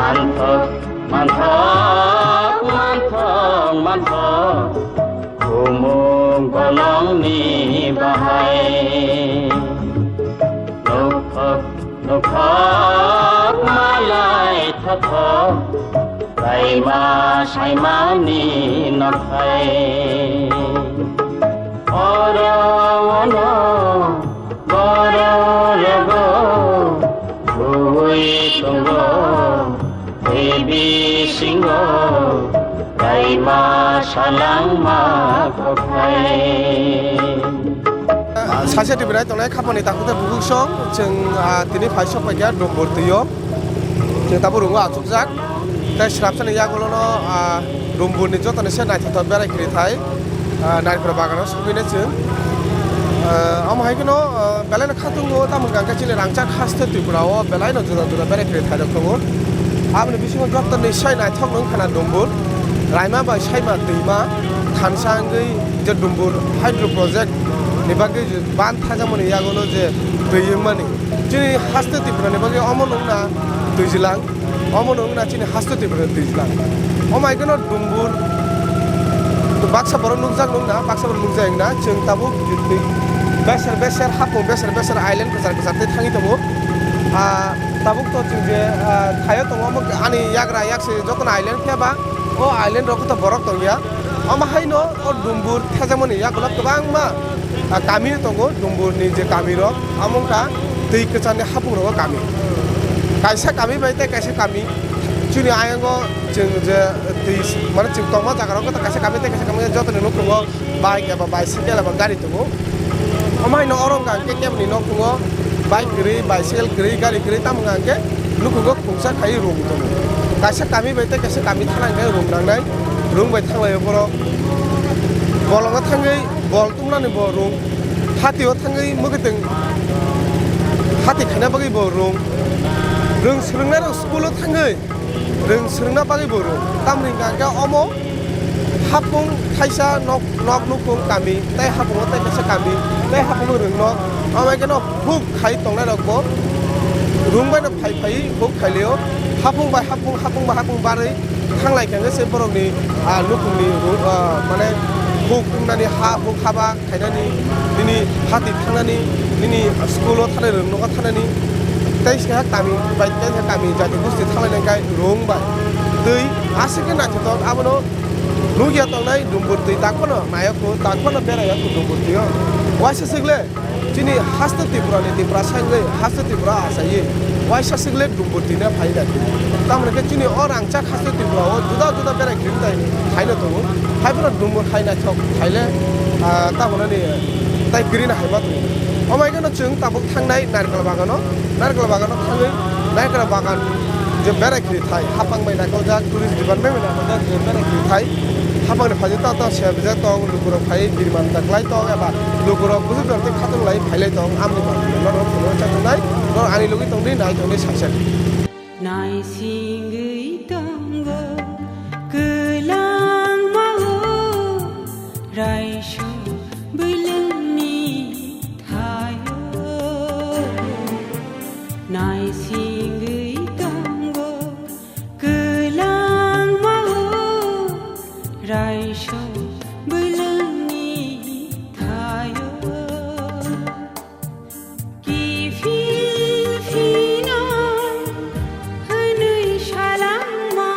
manthok manthok manthok manthok umum golong ni bahai nokhok nokhok malai thothok Saima saima ni nokhai oro ono goro rogo Hui tunggo Baby singo Saima salang ma kokai Saisha diberai tongnai khapani takute buguk song जों tini paisok paikya Dumboor tuyo जों tabu rungo achukjak tai srapsani yagolono Dumboor ni jotoni se naithotok beraikri thai Narikra Bagan sopine जों amhaikino belai khatungo tamung gangka chile rangchak haste tuibrao belai no juda juda beraikri thai doktongo abni bisingo jotoni sai naithok nung khana Dumboor raima bai saima tuima khansangui je Dumboor hydro project Nibagi ban thajamani yagolo je tuyimani chini haste tipra nibagi omonungna tuijilang omonungna chini haste tipra tuijilang omaigono Dumboor baksa boro nungjak nungna baksa boro nungjak na chung tabu beser hapung beser island kezar te thangi tabo tabuk to chung je thayo tongo ani yagra yakse jokon island kheba o island rok to borok tongya amahaino o Dumboor thajamani yagolo gobang ma kami tongo Dumboor ni je kami rok amongka tui kechani hapung rok kami kaisa kami baite kaisa kami chuni ayango chung je tui mane chung tongma jaga rok ta kaisa kami jotoni nukungo bike aba bicycle aba gari tongo amahaino orong gangke kemni nukungo bike gri bicycle gri gari gri tamangke nukungo khungsa khai room tongo kaisa kami baite kaisa kami thanangai room nangnai room bai thanglai boro bolonga thangai bol tumnani bo rung hatio thangai mugiting hati khana bagi bo rung srungna ro schoolo thangai srungna bagi bo rung tamring ga omo hapung thaisa nok nukung kami tai hapung tai kaisa kami tai hapung rung no amai keno huk khai tongnai rok bo rung bai no phai huk khaileo hapung bai barai thanglai kanga se borokni nukungni mane huk nani huk haba khainani nini hati thangnani nini schoolo thane rung no thanani tai se kami bai tai kami jati busti thanglai kai rung bai tui asike na thot abono nugia tongnai Dumboor tui takono nayako takono beraya ku Dumboor tui waisa sigle chini haste tipra ni tipra sangai haste tipra asai waisa sigle Dumboor tui na phaida tamre ke chini orangcha haste tipra o juda juda berai krintai thaina tongo haibra Dumboor thaina thok thaile tamona ni tai green haiba tu amaigano chung tabuk thangnai Narikra Bagano thangai Narikra Bagan je berai kri thai hapang mai nakol ja tourist department mai nakol ja je berai kri thai hapang ni phaji ta Seb Tong luguro phai birman taklai tong aba luguro buju dorte khatung lai phailai tong amni loro pholo chatunai lor ani lugi tong ni nai tong ni Saisha nai singui tongo kelang mau raisho beleni thayo nai singui tongo kelang mau raisho beleni thayo ki fina hanai shalang ma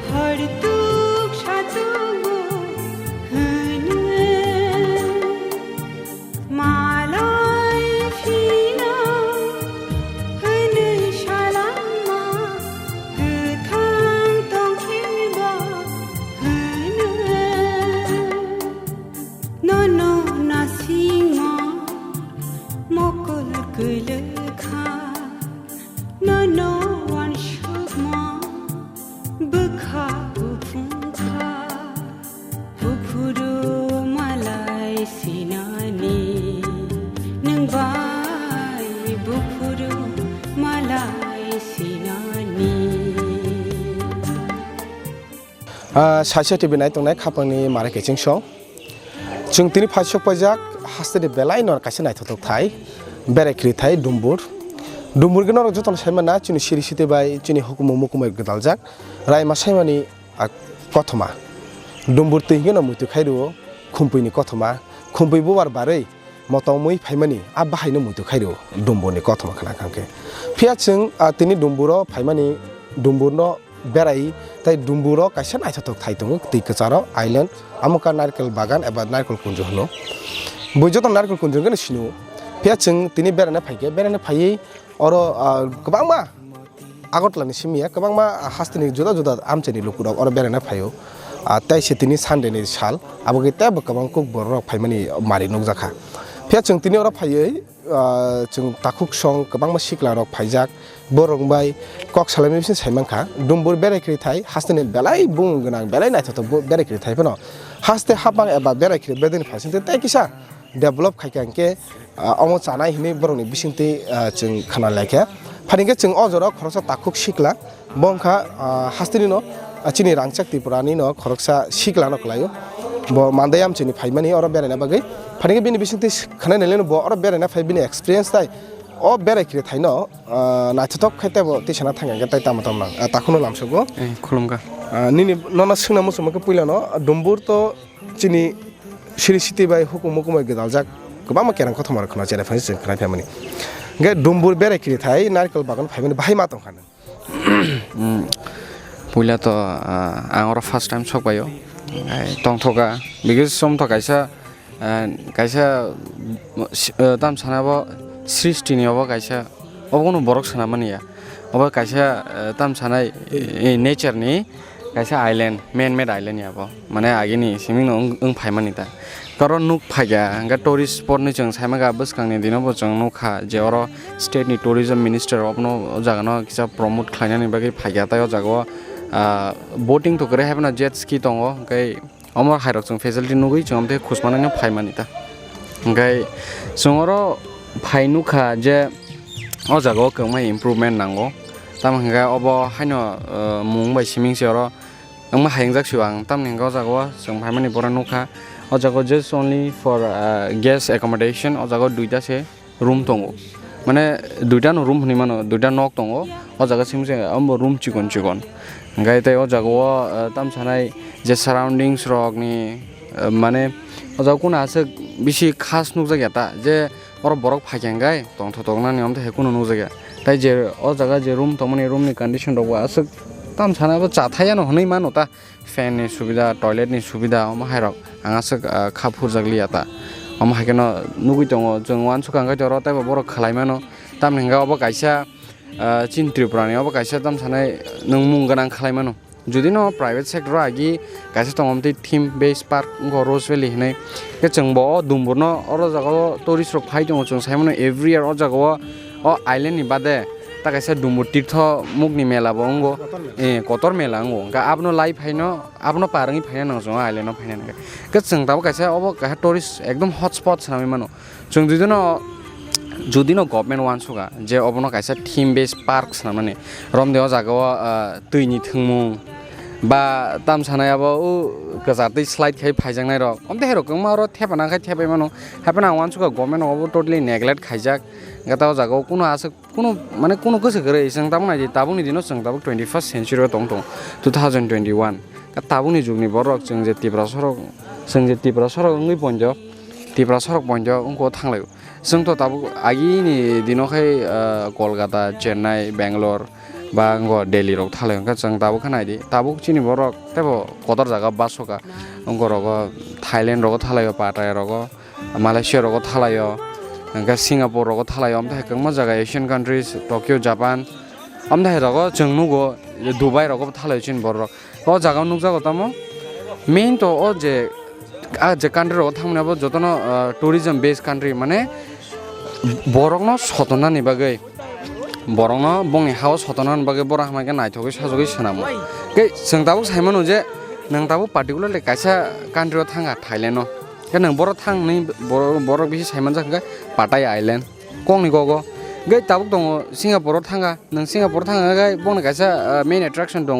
har tuk shatugo hane malai fina hanai shalang ma kuthang tong khiba hane no nasima mokol kulkha no one shugma bukha upungkha pupuru malai sinani nangbai bupuru malai sinani Saisha TV nai tongnai khapangni mare keching song chung tini paisok pajak haste de belai nor kaisa naithotok thai berai kri thai Dumboor Dumboor gano joton saimana chini siri site bai chini hukumu mukumai gdaljak raima saimani kothoma Dumboor teinge no muitu khairu khumpuini kothoma khumpai bobar barei motomui phaimani abahaino muitu khairu Dumboor ni kothoma khana kangke phiachung tini Dumboor phaimani Dumboor no berai tai Dumboor kaisa naithatok thai tongo tei kacharo island amuka Narikra Bagan eba Narikol kunju hono bojoton Narikol kunju gano sinu phiachung tini berana phaiye oro kabangma agotlani simia kabangma hastini juda amchani lukurok oro berana phayo tai setini Sunday ni sal aboge tab kabang kuk borok phaimani mari nokjakha phiachung tini oro phaiye chung takuk song kabangma siklarok phaijak borok bai kok salami bisin saimangkha Dumboor berakri thai hastini belai bung gonang belai naithato berakri thai pano haste habang eba berakri bedin phasinte tai kisa develop khaikangke omo chanai hini boroni bisingte chung khana laikha phaningke chung ojoro khoroksa takuk sikla bongkha hastini no chini rangchak tipurani no khoroksa sikla no klayo bo mandayam chini phaimani oro berana bagai phaningke bini bisingte khana nelen bo oro berana phaibini experience tai o berakri thai no naithatok khaite bo tisana thangangke tai tamatom nang takhuno lamsogo khulumga nini nona singna musumake puila no Dumboor to chini siri site bai hukum mukumai gdaljak kabama kerang kothomar khona jera phai sing khana phamani ge Dumboor berakri thai Narikol Bagan phaimani bahai ma tongkhana puila to angora first time sokbayo tongthoka because som to kaisa tam sanabo srishti ni obo kaisa obono borok sanamani ya obo kaisa tam sanai nature ni kaisa island man made island ya bo mane agini siming no ung phaimani ta karon nuk phaiga anga tourist spot ni jeng saimaga buskangni dino bo jeng nukha je oro state ni tourism minister opno jagano kisa promote khlainani bagi phaiga ta jago boating to kare habna jet ski tongo kai amor hairok jeng facility nugui jomte khusmana ni phaimani ta kai songoro phainukha je o jago kongmai improvement nango tamhanga obo haino mungbai siming sero angma haingjak siwang tamningo jago jeng phaimani bora nukha o jago just only for guest accommodation o jago duita se room tongo mane duita no room huni mano duita nok tongo o jago simse ambo room chikon ngai tai o jago tam sanai je surroundings rok ni mane o jago kuna ase bisi khas nukjak yata je oro borok phaikengai tongthotokna ni amte hekuno nukjak tai je o jaga je room tomoni room ni condition rok ase tam sana bo chathaya no honai mano ta fan ni subida toilet ni subida am hairok angase khapur jagli ata am haikeno nugui tongo jeng wan sukangai joro tai borok khlaimano tam ninga obo kaisa chin tripurani obo kaisa tam sanai nung mungganang khlaimano jodi no private sector agi kaisa tongomte theme based park go Rose Valley hinai ke chengbo Dumboor no oro jago tourist rok phai tongo chung saimono every year o jago o island ni bade ta kaisa Dumboor tirtho mukni mela bongo kotor mela ngo ga abno live haino abno parangi phaina nang jong island no phaina nang ke chung tabo kaisa obo ka tourist ekdom hotspot sanami mano chung যদি no government wansuga je obono kaisa theme based parks namane romdeo jago tuini thungmung ba tam sanayabo u kazartei slide khai phaijangnai rok omte hero kongma ro thepana khai thepai mano hapena wansuga government obo totally neglect khaijak gata jago kuno ase kuno mane kuno goso gere isang tabuna ji tabuni dino sang tabuk 21st century tongtong 2021 ka tabuni jugni borok jeng je tibra sorok ngui ponjo tibra sorok ponjo ungko thanglayo जोंथ' दाबो आगिनि दिनावहाय कलकाता चेन्नाई बेंगलोर बा दिल्ली रक थालाय जों दाबो खोनायदि दाबो चिनि बरक तेबो कदर जागा बासका अंगरग थाइलेन्ड रक थालाय पाटाय रक मालयेशिया रक थालाय सिंगापुर रक थालाय ओमथाय गोबां जागा एशियान कान्ट्रिज टोकियो जापान ओमथाय रक जों नुगो दुबाई रक थालाय चिनि बरक ओ जागा नुगजागो तामो मेन तो ओ जे कान्ट्रि रक थांनाबो जतनो टुरिजम बेस्ड कान्ट्रि माने borokno sotona ni bagai borokno bongni haus sotona ni bagai borok hamake naithogai sajogai swnamo ke जों दाबो साइमानो जे नों दाबो पार्टिकुलारलि कायसा कान्ट्रियाव थाङा थाइलेन्डआव के नों बर' थां नै बर' बिसि साइमान जाखा पाटाय आइलेन्ड कंनि गगो गे दाबो दङ सिंगापुराव थाङा नों सिंगापुराव थाङा बंनो कायसा मेन एट्राक्शन दङ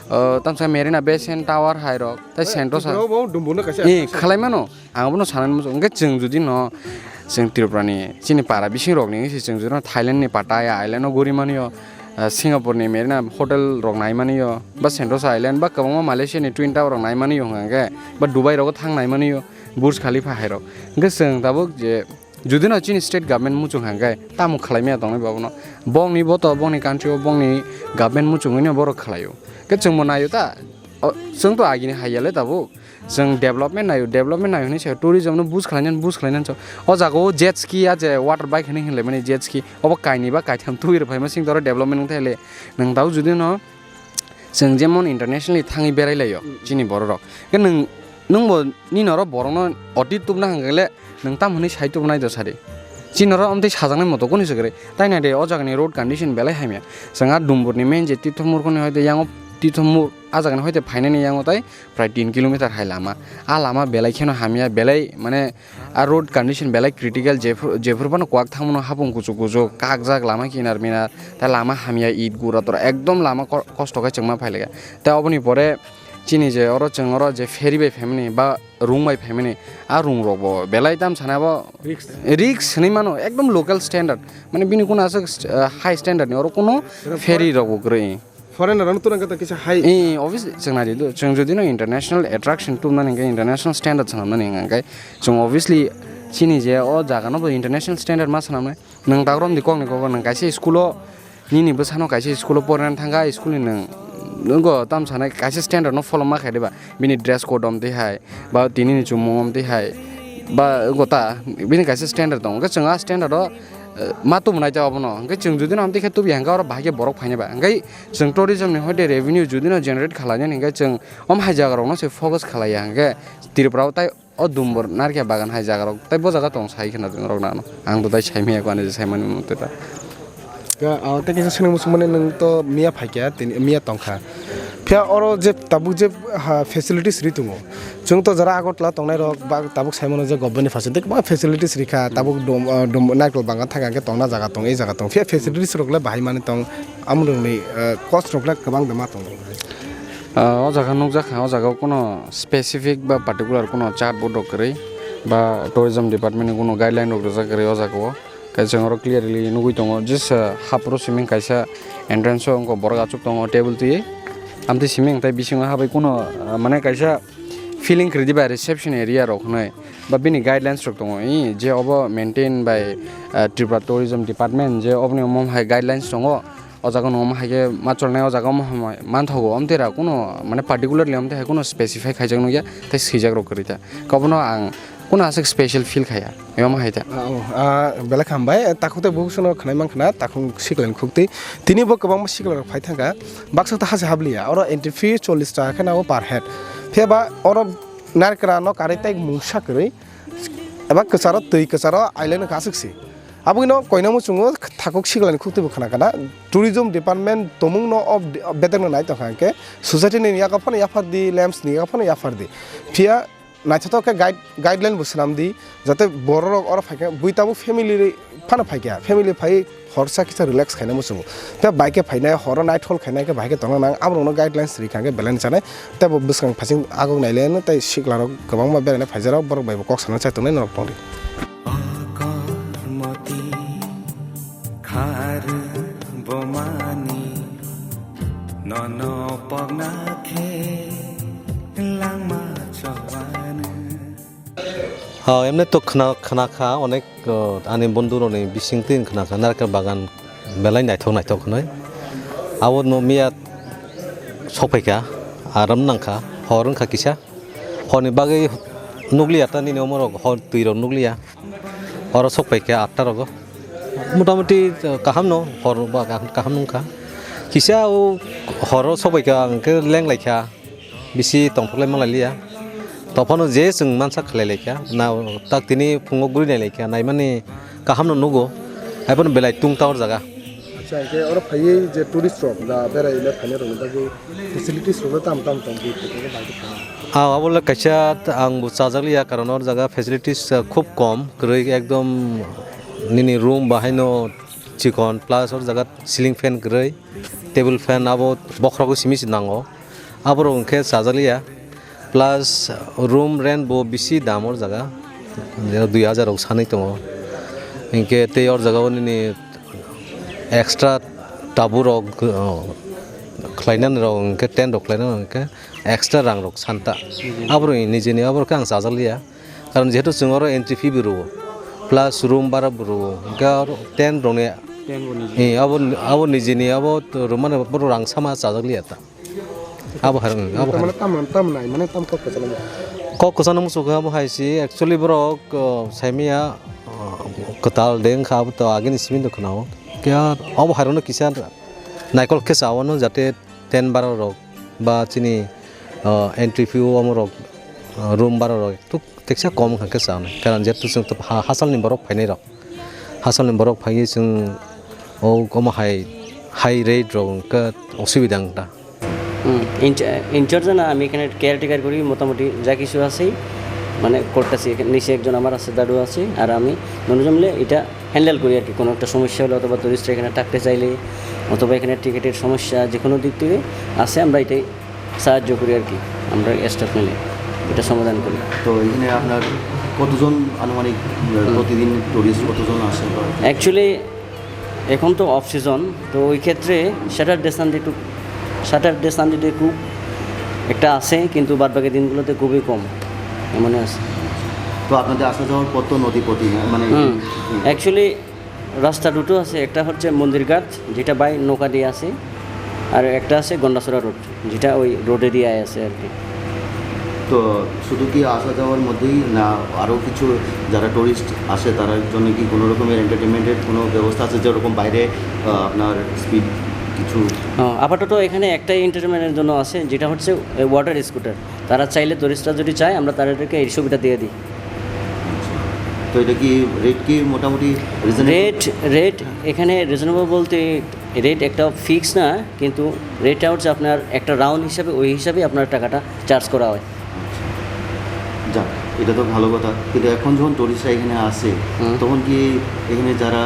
तामसा मेरिना बे सेन टावर हाइरक ता सेन्टोसा Dumboor no kaisa खालायमानो आंबो न सानानै मोजां जों जुदि न जों त्रिपुरानि चिनि पारा बिसिं रगनि जों जुना थाइलेण्डनि पाटाया आइलेण्डआव गरिमानियो सिंगापुरनि मेरिना हटेल रग नायमानियो बा सेन्टोसा आइलेण्ड बा गोबां मालयेशियानि टुइन टावर रग नायमानियो हंगे बा दुबाइ रग थां नायमानियो बुर्ज खलिफा हायरग जों दाबो जे जुदि ना चिनि स्टेट गभर्नमेंट मुचुं हांगे तामु खालायमिया दंनाय बाबुनो बंनि बत बंनि कान्ट्रियाव बंनि गभर्नमेंट मुचुङैनो बर' खालायो जों नायो ता जोंथ' आगिनो हायालै दाबो जों डेभलपमेन्ट नायनि सायाव टुरिजमनो बुस्ट खालायनानै अ जागाव जेट स्की आजे वाटर बाइक होनो होनलाय माने जेट स्की अब काइनिबा काइथाम तुइर फायमा सिं दर डेभलपमेन्ट थायले नों दाउ जुदि न जों जेमन इन्टारनेशनेलि थाङै बेरायलायो चिनि बर' रक नोंबो निनर बर'नो अति तुबना हांगले नों ताम होनै साइड तुब नायदो सारे चिनर अमते साजांनाय मतो कोनि सगरे ताइ नायदे अ जागानि रोड कन्डिशन बेलाय हायमिया जोंहा डुम्बुरनि मेन जे तीर्थमुरखौनि हयते यांग तीर्थमुर आ जागानि हयते फाइनानि यांग ताइ प्राय 3 किलोमीटर हाय लामा आ लामा बेलाय खेनो हामिया बेलाय माने आ रोड कन्डिशन बेलाय क्रिटिकल जेफोरबानो क्वाक थांमनो हापुं कुचु काक जाग लामा किनार मिनार ता लामा हामिया इट गुरा तर एकदम लामा कष्ट काय चंगमा फाइलेगा ता अबनि परे चिनि जे अर जे फेरी बाय फेमिनि बा रुम बाय फेमिनि आ रुम रगबो बेलाय दाम सानाबो रिक्स नै मानो एकदम लोकल स्टैंडर्ड माने बिनि कुना आसे हाई स्टैंडर्ड नि अर कोनो फेरी रगबो ग्रे फरेनर तुरंग त किसा हाई ऑब्वियस जोंना दिदो जों जुदि न इंटरनेशनल अट्रैक्शन तुमना निगे इंटरनेशनल स्टैंडर्ड सानना निगाय जों ऑब्वियसली चिनि जे अ जागानो इंटरनेशनल स्टैंडर्ड मा सानना नों दाग्रम दि कं निको नों काइसे स्कुलो निनिबो सानो काइसे स्कुलो परायना थांगा स्कुलनि नोंगो ताम सानाय काइसे स्टैंडर्ड न फलो मा खायदेबा बिनि ड्रेस कोड अमते हाय बा तिनि जुमु अमते हाय बा गता बिनि काइसे स्टैंडर्ड दं ग जोंहा स्टैंडर्ड मा तो मनाय जाबो न ग जों जुदि न अमते खेतु बिहांगा और भागे बरक फायनेबा गय जों टुरिज्म नि हयते रेवेन्यू जुदि न जनरेट खालायने निगे जों अम हाय जागाराव न से फोकस खालाया हंगे त्रिपुराव ताइ अ दुम्बुर नारखिया बागान हाय जागाराव ताइ ब जागा दं साइ खोना जों रगना आं तो ताइ साइमिया को आने साइमानि मते ता ते किसा सने मुसुमने नों तो मिया फाइकिया मिया तंखा फिया अरो जे ताबुक जे फेसिलिटीज रि तुङो जों तो जरा आगतला तंनाय रक बा ताबुक साइमनो जे गभर्नमेन्ट फासिलिटी बा फेसिलिटीज रिखा ताबुक नाइकल बांगा थागा के तंना जागा तं ए जागा तं फिया फेसिलिटीज रकले बाहाय माने तं आमुलनि कस्ट रकले गोबां दमा तं अ जागा नुक जाखा अ जागाव कोनो स्पेसिफिक बा पार्टिकुलार कोनो चार्ट बोर्ड रकरै बा टुरिज्म डिपार्टमेन्टनि कोनो गाइडलाइन रक जागरै अ जागाव जों आरो क्लियरलि नुगै दङ जस्ट हाप्रो सिमिं काइसा एन्ट्रेन्स अंको बरगा चुक दङ टेबल तुये आमते सिमिं ताइ बिसिङा हाबाय कोनो माने काइसा फिलिंग क्रेदि बा रिसेप्शन एरिया रखनाय बा बिनि गाइडलाइन्स रक दङ इ जे अब maintain by Tripura tourism department जे अबनि मम हाय गाइडलाइन्स दङ अ जागा नम हागे माचलनाय अ जागा मम मानथगो अमतेरा कोनो माने पार्टिकुलारलि अमते हाय कोनो स्पेसिफाई खायजों नया ताइ सिजाग रक करिता कबनो आं कोनो आसे स्पेशल फील खाया एम हायता बेला खामबाय ताखुते बुसनो खनाय मानखना ताखु सिकलेन खुक्ति तिनिबो गोबां सिकलर फायथांगा बाक्सा ता हासे हाबलिया और एंट्री फी 40 टाका खनाव पर हेड फेबा और नारक्रा न कारेताय मुसा करै एबा कसारो तै कसारो आइलेन कासक्सि आबुनो कोइना मुसुङो थाकुक सिकलेन खुक्तिबो खनाकाना टुरिज्म डिपार्टमेंट तमुङ न अफ बेटर नाय तखाके सोसाइटी नि याका फन याफारदि लैम्प्स नि याका फन याफारदि फिया नाइथतो के गाइडलाइन बुसनामदि जाते बररक और फाइके बुइताबु फैमिली फाना फाइके फैमिली फाइ हरसा किसा रिलैक्स खायना मुसुङो ते बाइके फाइनाय हर नाइट हल खायनाय के बाइके तना नां आमरनो गाइडलाइन्स रिखांगे बेलेन्स जानाय ते बुसखां फासिं आगौ नायलेन ते सिकलारक गोबां मा बेरायनाय फाइजाराव बर बायबो कक साना चायतनाय नरक पंदि खार बमानी ननो पगनाखे लांमा एमने तो खानाखा अनेक आंनि बन्धुरनि बिसिंथिन खानाखा नारकेल बागान बेलाय नायथाव खनाय आवो नमिया सफायखा आराम नांखा हरनखा किसा हरनि बागै नुगलिया तानि नमरक हर तुइर नुगलिया हर सफायखा 8टा रग मोटामोटी काहाम न हर बा काहाम नंखा किसा ओ हर सफायखा आंके लेंलायखा बिसि तंफलाय मालालिया तफानो जे जों मानसा खालायलायखा ना ताक तिनि फुङाव गुरिनायलायखा नाय माने काहामनो नुगो आइबन बेलाय तुंतावर जागा अच्छा के और फाइए जे टूरिस्ट रक दा बेरायले फाइने रक दा फेसिलिटीज रक ताम बि फोटो बायदि आवले काइसा आं बुचाजालिया कारण और जागा फेसिलिटीज खूब कम गरै एकदम निनि रूम बाहायनो चिकन प्लस और जागा सिलिंग फैन गरै टेबल फैन आबो बखराको सिमिस नांगो आबरो उनखे साजालिया प्लस रूम रेंट बो बिसि दामर जागा 2000 सानै दङ इनके ते और जगह नि एक्स्ट्रा टाबु रok klainan rok इनके टेंट रok klainan इनके एक्स्ट्रा रां रok सान्ता आबरो निजेनि आबरो आं जाजालिया कारण जेहेतु जों आरो एंट्रि फी बिरो प्लास रूम बारा बिरो इनके टेंट रने आबो निजेनि आबो रुमाने बरो रां सामा जाजालिया ता आबो हारं आबो মানে তাম নাই মানে তাম কক চালাম kok kesana musuh kamu haisi actually bro saya ketal deng kamu tuh agin ismin tuh kenal kya abu harusnya kisah naikol kesawan jate 10 bar rok ba cini entry fee amu rok room bar rok tuh teksa kom kan kesawan karena jatuh sing tuh hasal nih borok fine rok hasal nih borok fine sing kamu high rate rok ke osibidang ta in charge না আমি এখানে caretaker করি মোটামুটি যা কিছু আছেই মানে করতেছি নিচে একজন আমার আছে দাদু আছে আর আমি দুজন মিলে এটা হ্যান্ডেল করি আর কি কোনো একটা সমস্যা হলে অথবা টুরিস্ট এখানে থাকতে চাইলে অথবা এখানে টিকিটের সমস্যা যে কোনো দিক থেকে আসে আমরা এটাই সাহায্য করি আর কি আমরা স্টাফ মিলে এটা সমাধান করি। তো এখানে আপনার কতজন আনুমানিক প্রতিদিন টুরিস্ট কতজন আসে? অ্যাকচুয়ালি এখন তো অফ সিজন, তো ওই ক্ষেত্রে স্যাটারডে সানডে খুব একটা আসে, কিন্তু বাদবাকি দিনগুলোতে খুবই কম এমনই আছে। তো আপনাদের আসা যাওয়ার পথ তো নদীপথই মানে অ্যাকচুয়ালি রাস্তা দুটো আছে, একটা হচ্ছে মন্দিরঘাট যেটা বাই নৌকা দিয়ে আছে, আর একটা আছে গন্ডাছড়া রোড যেটা ওই রোডে দিয়ে আছে আর কি। তো শুধু কি আসা যাওয়ার মধ্যেই না আরও কিছু যারা টুরিস্ট আসে তার জন্য কি কোনো রকমের এন্টারটেনমেন্টের কোনো ব্যবস্থা আছে, যেরকম বাইরে আপনার স্পিড কিছু? আপাতত এখানে একটাই এন্টারটেনমেন্টের জন্য আছে, যেটা হচ্ছে ওয়াটার স্কুটার। তারা চাইলে টুরিস্টরা যদি চায় আমরা তাদেরকে এই সুবিধা দিয়ে দিই। তো এটা কি রেট কি মোটামুটি রেট এখানে রিজনেবল বলতে রেট একটা ফিক্স না, কিন্তু রেটটা হচ্ছে আপনার একটা রাউন্ড হিসাবে, ওই হিসাবে আপনার টাকাটা চার্জ করা হয়। যাক, এটা তো ভালো কথা। কিন্তু এখন যখন টুরিস্টরা এখানে আসে তখন কি এখানে যারা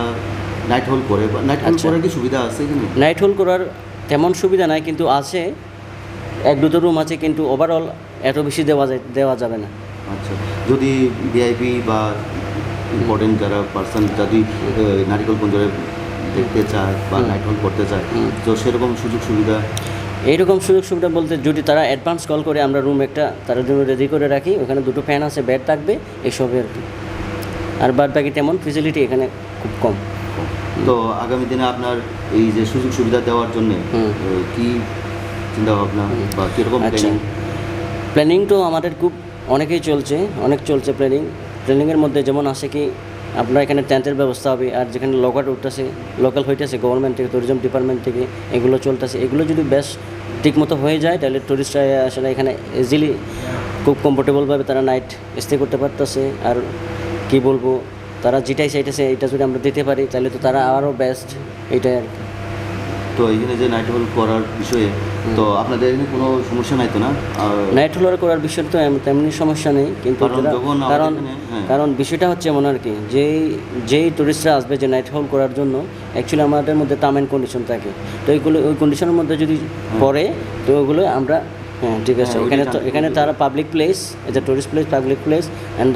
নাইট হোল্ড করে বা নাইট হোল্ড করার কি সুবিধা আছে এখানে? নাইট হোল্ড করার তেমন সুবিধা নাই, কিন্তু আছে, এক দুটো রুম আছে, কিন্তু ওভারঅল এত বেশি দেওয়া যাবে না। আচ্ছা, যদি ভিআইপি বা ইম্পর্টেন্ট যারা পার্সন যদি নারিকল পঞ্জরে দেখতে চায় বা নাইট হোল্ড করতে চায়, তো সেরকম সুযোগ সুবিধা? এইরকম সুযোগ সুবিধা বলতে যদি তারা অ্যাডভান্স কল করে আমরা রুম একটা তার জন্য রেডি করে রাখি, ওখানে দুটো ফ্যান আছে, বেড থাকবে, এইসবই আর কি। আর বাদ বাকি তেমন ফেসিলিটি এখানে খুব কম। তো আগামী দিনে আপনার এই যে সুযোগ সুবিধা দেওয়ার জন্য কি চিন্তা ভাবনা বা কীরকম? আচ্ছা, প্ল্যানিং তো আমাদের খুব অনেক চলছে প্ল্যানিংয়ের মধ্যে যেমন আছে কি আপনার এখানে টেন্টের ব্যবস্থা হবে, আর যেখানে লোকাল হইতেছে গভর্নমেন্ট থেকে, ট্যুরিজম ডিপার্টমেন্ট থেকে এগুলো চলতেছে। এগুলো যদি বেশ ঠিকমতো হয়ে যায় তাহলে টুরিস্টরা আসলে এখানে ইজিলি খুব কমফোর্টেবলভাবে তারা নাইট স্টে করতে পারতেছে। আর কি বলবো, তারা যেটাই চাইতেছে এটা যদি আমরা দিতে পারি তাহলে তো তারা আরও বেস্ট, এইটাই আর কি। তো এইখানে যে নাইট হোল্ড করার বিষয়ে তো আপনাদের এখানে কোনো সমস্যা নাই তো না? নাইট হোল্ড করার বিষয় তো তেমনি সমস্যা নেই, কিন্তু কারণ বিষয়টা হচ্ছে এমন আর কি, যেই টুরিস্টরা আসবে যে নাইট হোল্ড করার জন্য, অ্যাকচুয়ালি আমাদের মধ্যে টার্ম অ্যান্ড কন্ডিশন থাকে, তো ওই কন্ডিশনের মধ্যে যদি পড়ে তো ওগুলো আমরা ঠিক আছে। এখানে তারা public place, as a tourist place, public place and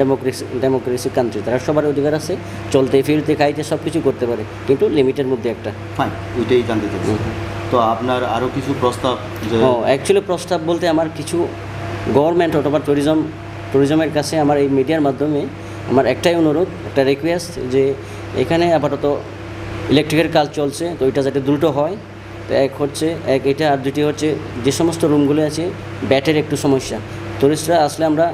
democracy country, তারা সবার অধিকার আছে, চলতে ফিরতে খাইতে সব কিছু করতে পারে, কিন্তু লিমিটের মধ্যে একটা। ফাইন, ওইটাই জানতে চাচ্ছি। তো আপনার আরও কিছু প্রস্তাব? অ্যাকচুয়ালি প্রস্তাব বলতে আমার কিছু গভর্নমেন্ট অথবা ট্যুরিজমের কাছে আমার এই মিডিয়ার মাধ্যমে আমার একটাই অনুরোধ, একটা রিকোয়েস্ট, যে এখানে আপাতত ইলেকট্রিকের কাজ চলছে, তো ওইটা যাতে দ্রুত হয়। তো এটা, আর দুটি হচ্ছে যে সমস্ত রুমগুলো আছে ব্যাটের একটু সমস্যা, টুরিস্টরা আসলে আমরা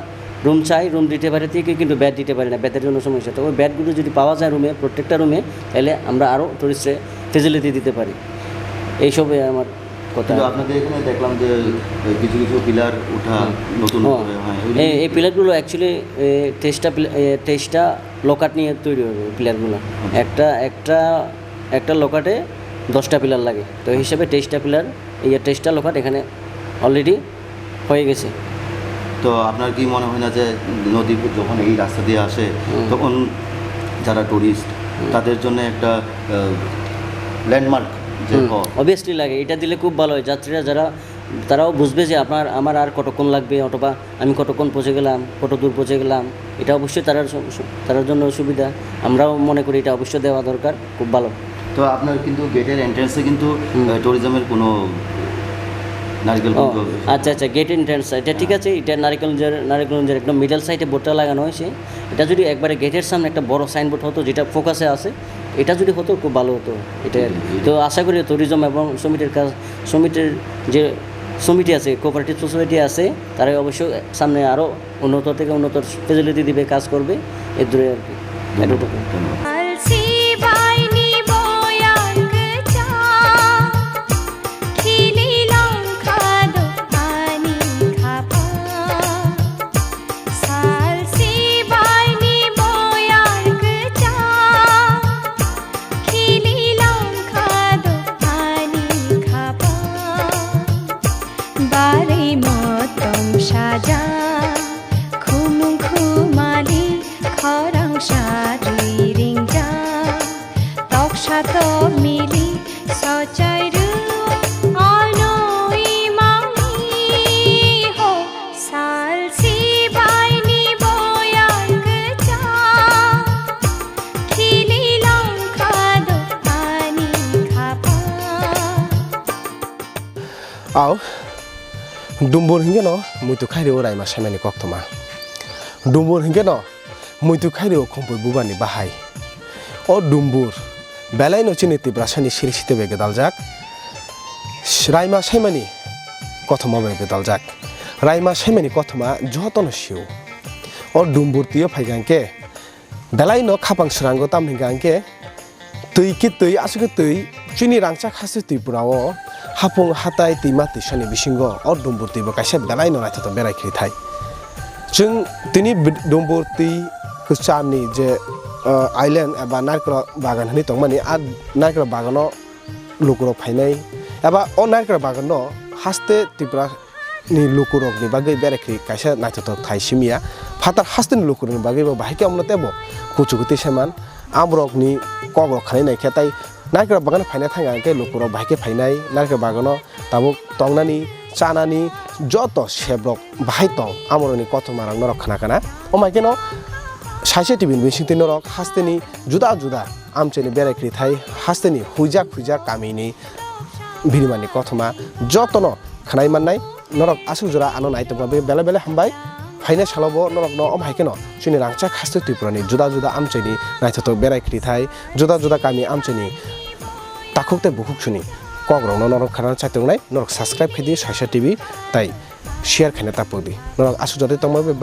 রুম চাই, রুম দিতে পারে ঠিকই, কিন্তু ব্যাট দিতে পারি না, ব্যাটের জন্য সমস্যা। তো ওই ব্যাটগুলো যদি পাওয়া যায় রুমে, প্রত্যেকটা রুমে, তাহলে আমরা আরও টুরিস্টে ফেসিলিটি দিতে পারি। এইসবই আমার কথা। আপনাদের এখানে দেখলাম যে কিছু পিলার ওঠা নতুন, এই পিলারগুলো অ্যাকচুয়ালি 23টা লকাট নিয়ে তৈরি হবে পিলারগুলো। একটা লকাটে 10টা পিলার লাগে, তো এই হিসাবে 23টা পিলার, 23টা লকাট এখানে অলরেডি হয়ে গেছে। তো আপনার কি মনে হয় না যে নদী যখন এই রাস্তা দিয়ে আসে তখন যারা টুরিস্ট তাদের জন্য একটা ল্যান্ডমার্ক অবভিয়াসলি লাগে, এটা দিলে খুব ভালো হয়। যাত্রীরা যারা তারাও বুঝবে যে আমার আর কতক্ষণ লাগবে, অথবা আমি কতক্ষণ পৌঁছে গেলাম, কত দূর পৌঁছে গেলাম। এটা অবশ্যই তার জন্য সুবিধা, আমরাও মনে করি এটা অবশ্যই দেওয়া দরকার, খুব ভালো। তো আপনার কিন্তু গেটের এন্ট্রান্সে কিন্তু ট্যুরিজমের কোনো নারকেল আচ্ছা গেট এন্ট্রান্স, এটা ঠিক আছে। এটা নারিকেলগঞ্জের একদম মিডল সাইডে বোর্ডটা লাগানো হয়েছে। এটা যদি একবারে গেটের সামনে একটা বড় সাইনবোর্ড হতো যেটা ফোকাসে আছে, এটা যদি হতো খুব ভালো হতো। এটা তো আশা করি ট্যুরিজম এবং সমিতির যে সমিতি আছে, কোঅপারেটিভ সোসাইটি আছে, তারাই অবশ্যই সামনে আরও উন্নত থেকে উন্নত ফেসিলিটি দিবে, কাজ করবে। এর দূরে আর কি এতটুকু। আও Dumboor hinge no muitu khaireo raima saimani koktoma Dumboor hinge no muitu khaireo khompo bubani bahai o Dumboor belai no chini tibrasani sirisite bege daljak raima saimani kothoma bege daljak raima saimani kothoma jotono siu o Dumboor tiyo phaigangke belai no khapang srango tamhingangke tui ki tui asuke tui chini rangcha khase tui purao Hapung hatai tima tisani bisingo or Dumboor tibo kaisa belai no naithato berai khri thai chung tini Dumboor ti kuchani je island eba Narikra Bagan hani tongmani a Narikra Bagano lukurok phainai eba o Narikra Bagano haste tipra ni lukurok ni bagai berai khri kaisa naithato thai simia phatar haste ni lukurok ni bagai bo bahike amno tebo kuchuguti seman amrok ni kogrok khanai nai khetai Narikra Bagan phaina thangangke lukurok bahike phainai Narikra Bagano tabuk tongnani chanani joto sebrok bahai tong amoroni kothoma norok khana kana omaikeno Saisha TV bisingti norok hasteni juda juda amcheni berai khri thai hasteni huijak kamini birimani kothoma jotono khanai mannai norok asuk jora ano naitokma bele bele hambai phaina salobo norok no omaikeno chini rangcha khaste tuipurani juda amcheni naithato berai khri thai juda kami amcheni takukte bukuk chuni kogrok no norok khana chaitongnai norok subscribe khidi Saisha TV tai share khane tapobi norok asuk jora tongma